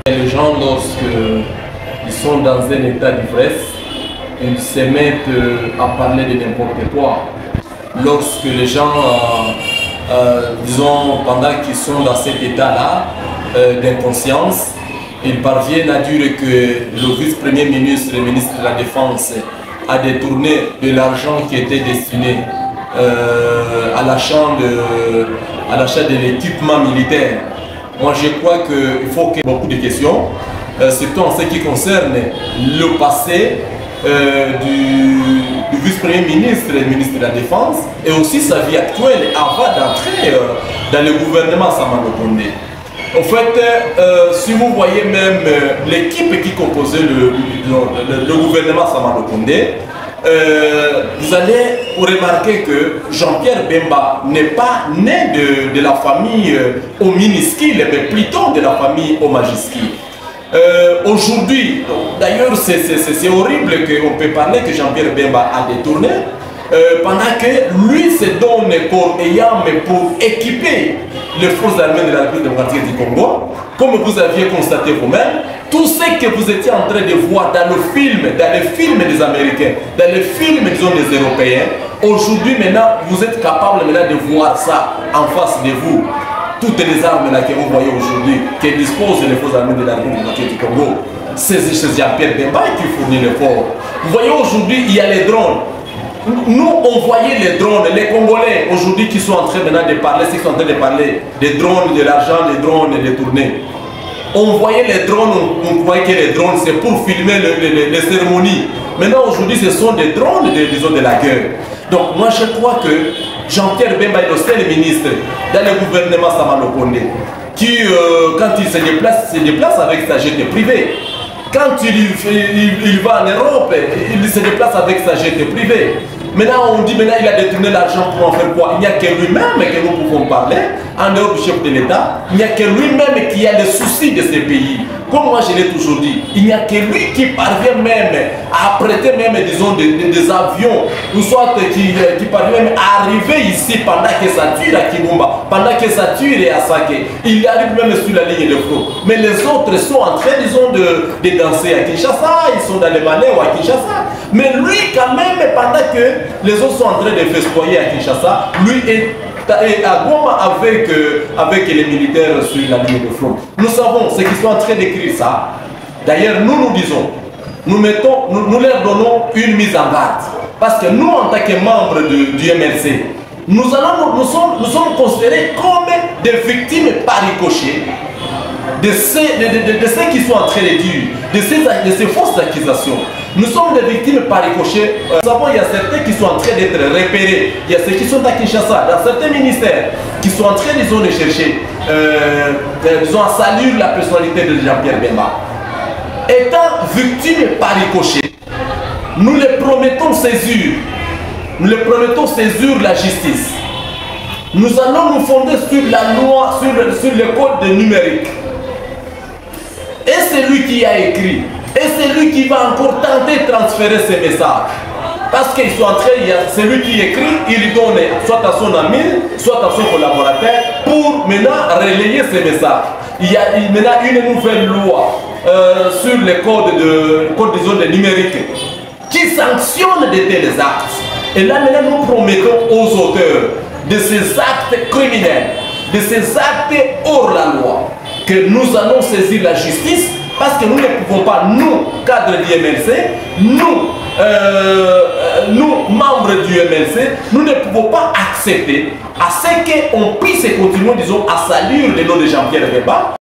Les gens, lorsqu'ils sont dans un état d'ivresse, ils se mettent à parler de n'importe quoi. Lorsque les gens, disons, pendant qu'ils sont dans cet état-là d'inconscience, ils parviennent à dire que le vice-premier ministre et le ministre de la Défense a détourné de l'argent qui était destiné à l'achat de l'équipement militaire. Moi, je crois qu'il faut qu'il y ait beaucoup de questions, surtout en ce qui concerne le passé du vice-premier ministre et ministre de la Défense, et aussi sa vie actuelle avant d'entrer dans le gouvernement Samano Kondé. En fait, si vous voyez même l'équipe qui composait le gouvernement Samano Kondé, vous allez remarquer que Jean-Pierre Bemba n'est pas né de la famille au minuscule, mais plutôt de la famille au majuscule. Aujourd'hui, d'ailleurs c'est horrible qu'on peut parler que Jean-Pierre Bemba a détourné, pendant que lui se donne corps et âme pour équiper les forces armées de la République démocratique du Congo, comme vous aviez constaté vous-même. Tout ce que vous étiez en train de voir dans les films des Américains, dans les films, disons, des Européens, aujourd'hui, maintenant, vous êtes capable maintenant de voir ça en face de vous. Toutes les armes là que vous voyez aujourd'hui, que disposent les forces armées de la République démocratique du Congo, c'est Jean-Pierre Bemba qui fournit l'effort. Vous voyez aujourd'hui, il y a les drones. Nous, on voyait les drones, les Congolais aujourd'hui qui sont en train maintenant de parler, ceux qui sont en train de parler des drones, de l'argent, des drones détournés. On voyait les drones, on croyait que les drones c'est pour filmer les cérémonies. Maintenant aujourd'hui ce sont des drones disons, de la guerre. Donc moi je crois que Jean-Pierre Bemba est le seul ministre dans le gouvernement Samano Kondé qui quand il se déplace avec sa jet privée. Quand il va en Europe, il se déplace avec sa jet privée. Maintenant, on dit maintenant il a détourné l'argent pour en faire quoi? Il n'y a que lui-même que nous pouvons parler, en dehors du chef de l'État. Il n'y a que lui-même qui a les soucis de ces pays. Comme moi je l'ai toujours dit, il n'y a que lui qui parvient même à prêter même, disons, des avions, ou soit qui parvient même à arriver ici pendant que ça tire à Kibumba, pendant que ça tire à Sake. Il arrive même sur la ligne de front. Mais les autres sont en train, disons, de danser à Kinshasa, ils sont dans les Malais ou à Kinshasa. Mais lui, quand même, pendant que les autres sont en train de festoyer à Kinshasa, lui est à Goma avec les militaires sur la ligne de front. Nous savons ceux qui sont en train d'écrire ça. D'ailleurs, nous disons, nous leur donnons une mise en garde. Parce que nous, en tant que membres du MLC, nous sommes considérés comme des victimes par ricochet de ceux qui sont en train de dire, de ces fausses accusations. Nous sommes des victimes par ricochet. Nous savons qu'il y a certains qui sont en train d'être repérés. Il y a ceux qui sont à Kinshasa, dans certains ministères, qui sont en train, disons, de chercher, disons, à saluer la personnalité de Jean-Pierre Bemba. Étant victimes par ricochet, nous les promettons césure. Nous les promettons césure la justice. Nous allons nous fonder sur la loi, sur le code numérique. Et c'est lui qui a écrit. Et c'est lui qui va encore tenter de transférer ces messages. Parce qu'ils sont en train, c'est lui qui écrit, il donne soit à son ami, soit à son collaborateur, pour maintenant relayer ces messages. Il y a maintenant une nouvelle loi sur le code disons, de numérique qui sanctionne de tels actes. Et là maintenant nous promettons aux auteurs de ces actes criminels, de ces actes hors la loi, que nous allons saisir la justice. Parce que nous ne pouvons pas, nous, cadres du MLC, nous, membres du MLC, nous ne pouvons pas accepter à ce qu'on puisse continuer, disons, à saluer le nom de Jean-Pierre Bemba